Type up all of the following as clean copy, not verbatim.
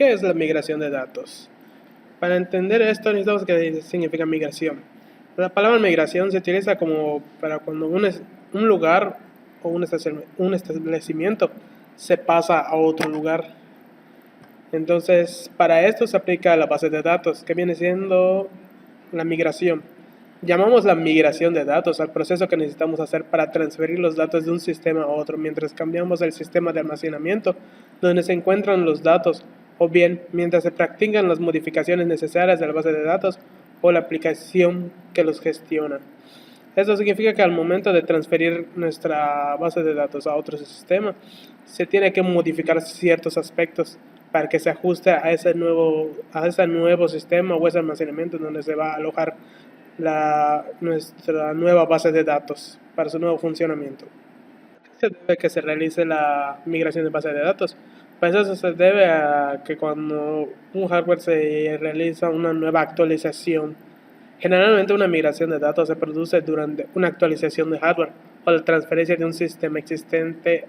¿Qué es la migración de datos? Para entender esto necesitamos que significa migración. La palabra migración se utiliza como para cuando un lugar o un establecimiento se pasa a otro lugar. Entonces, para esto se aplica la base de datos, que viene siendo la migración. Llamamos la migración de datos al proceso que necesitamos hacer para transferir los datos de un sistema a otro mientras cambiamos el sistema de almacenamiento donde se encuentran los datos, o bien mientras se practican las modificaciones necesarias de la base de datos o la aplicación que los gestiona. Esto significa que al momento de transferir nuestra base de datos a otro sistema, se tiene que modificar ciertos aspectos para que se ajuste a ese nuevo sistema o ese almacenamiento donde se va a alojar nuestra nueva base de datos para su nuevo funcionamiento. ¿Qué se debe que se realice la migración de base de datos? Pues eso se debe a que cuando un hardware se realiza una nueva actualización. Generalmente una migración de datos se produce durante una actualización de hardware o la transferencia de un sistema existente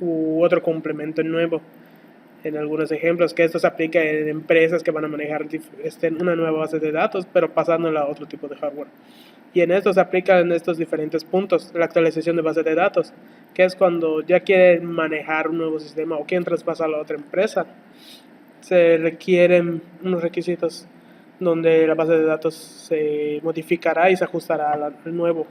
u otro complemento nuevo. En algunos ejemplos, que esto se aplica en empresas que van a manejar una nueva base de datos, pero pasándola a otro tipo de hardware. Y en esto se aplican estos diferentes puntos. La actualización de base de datos, que es cuando ya quieren manejar un nuevo sistema o quieren traspasarlo a otra empresa. Se requieren unos requisitos donde la base de datos se modificará y se ajustará al nuevo.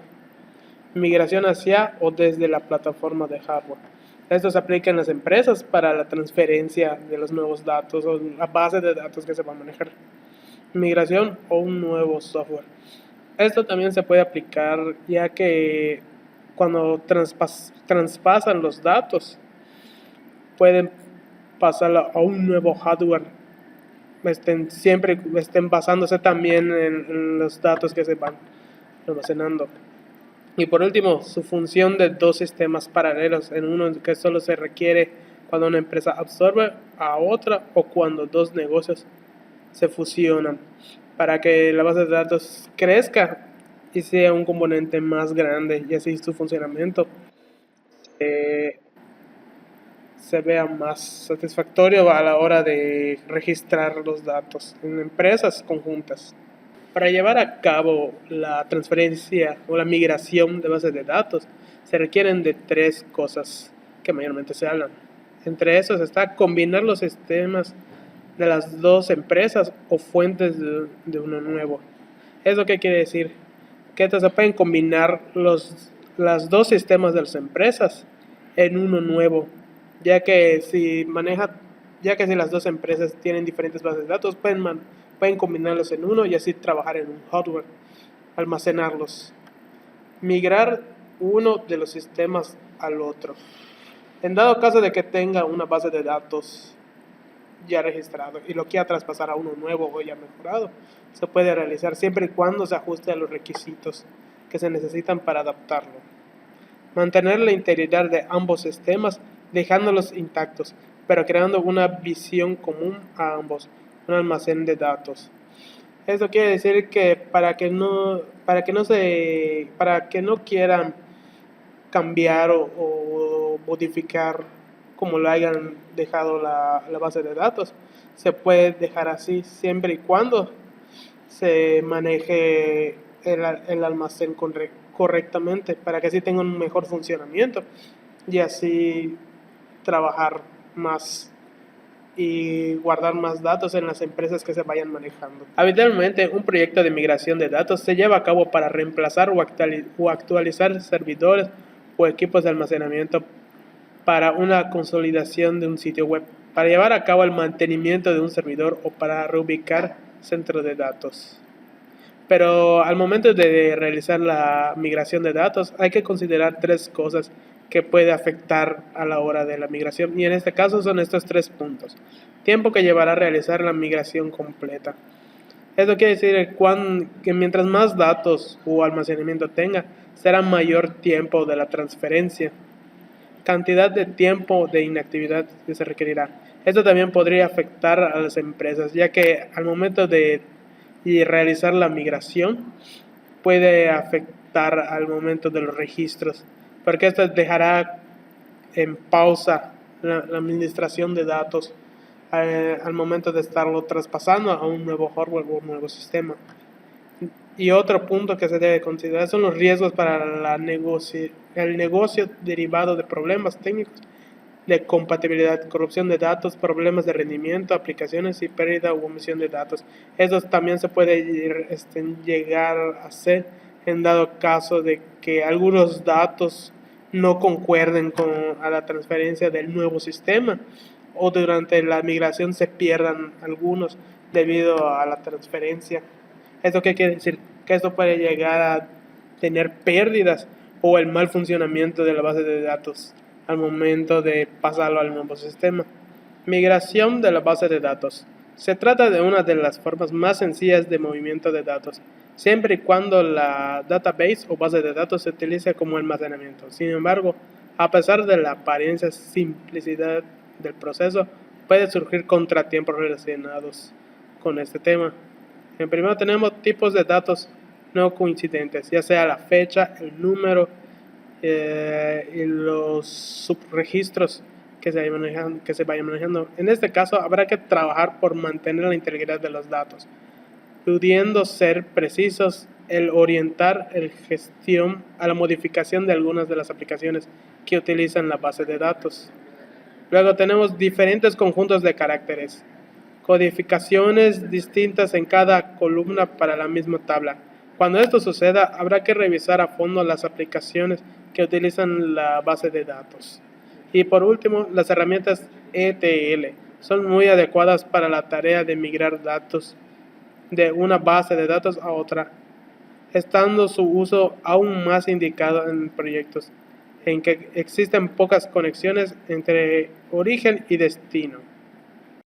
Migración hacia o desde la plataforma de hardware. Esto se aplica en las empresas para la transferencia de los nuevos datos o la base de datos que se va a manejar. Migración o un nuevo software. Esto también se puede aplicar ya que cuando traspasan los datos pueden pasarlo a un nuevo hardware. Siempre estén basándose también en los datos que se van almacenando. Y por último, su función de dos sistemas paralelos, en uno que solo se requiere cuando una empresa absorbe a otra o cuando dos negocios se fusionan, para que la base de datos crezca y sea un componente más grande y así su funcionamiento se vea más satisfactorio a la hora de registrar los datos en empresas conjuntas. Para llevar a cabo la transferencia o la migración de bases de datos, se requieren de tres cosas que mayormente se hablan. Entre esos está combinar los sistemas de las dos empresas o fuentes de uno nuevo. ¿Eso qué quiere decir? Que se pueden combinar las dos sistemas de las empresas en uno nuevo, ya que si las dos empresas tienen diferentes bases de datos, pueden combinarlos en uno y así trabajar en un hardware, almacenarlos, migrar uno de los sistemas al otro. En dado caso de que tenga una base de datos ya registrado y lo quiera traspasar a uno nuevo o ya mejorado, se puede realizar siempre y cuando se ajuste a los requisitos que se necesitan para adaptarlo. Mantener la integridad de ambos sistemas dejándolos intactos, pero creando una visión común a ambos, un almacén de datos. Esto quiere decir que para que no quieran cambiar o modificar como lo hayan dejado la base de datos, se puede dejar así siempre y cuando se maneje el almacén correctamente para que así tenga un mejor funcionamiento y así trabajar más y guardar más datos en las empresas que se vayan manejando. Habitualmente, un proyecto de migración de datos se lleva a cabo para reemplazar o actualizar servidores o equipos de almacenamiento para una consolidación de un sitio web, para llevar a cabo el mantenimiento de un servidor o para reubicar centros de datos. Pero al momento de realizar la migración de datos hay que considerar tres cosas que puede afectar a la hora de la migración, y en este caso son estos tres puntos. Tiempo que llevará a realizar la migración completa. Esto quiere decir que mientras más datos o almacenamiento tenga, será mayor tiempo de la transferencia. Cantidad de tiempo de inactividad que se requerirá. Esto también podría afectar a las empresas, ya que al momento de realizar la migración puede afectar al momento de los registros, porque esto dejará en pausa la administración de datos al momento de estarlo traspasando a un nuevo hardware o un nuevo sistema. Y otro punto que se debe considerar son los riesgos para el negocio derivado de problemas técnicos de compatibilidad, corrupción de datos, problemas de rendimiento, aplicaciones y pérdida u omisión de datos. Eso también se puede llegar a hacer en dado caso de que algunos datos no concuerden con a la transferencia del nuevo sistema o durante la migración se pierdan algunos debido a la transferencia. ¿Esto qué quiere decir? Que esto puede llegar a tener pérdidas o el mal funcionamiento de la base de datos al momento de pasarlo al nuevo sistema. Migración de la base de datos. Se trata de una de las formas más sencillas de movimiento de datos, siempre y cuando la database o base de datos se utilice como almacenamiento. Sin embargo, a pesar de la apariencia simplicidad del proceso, puede surgir contratiempos relacionados con este tema. En primero tenemos tipos de datos no coincidentes, ya sea la fecha, el número y los subregistros que se vayan manejando. En este caso, habrá que trabajar por mantener la integridad de los datos, pudiendo ser precisos el orientar el gestión a la modificación de algunas de las aplicaciones que utilizan la base de datos. Luego tenemos diferentes conjuntos de caracteres, codificaciones distintas en cada columna para la misma tabla. Cuando esto suceda, habrá que revisar a fondo las aplicaciones que utilizan la base de datos. Y por último, las herramientas ETL son muy adecuadas para la tarea de migrar datos de una base de datos a otra, estando su uso aún más indicado en proyectos en que existen pocas conexiones entre origen y destino.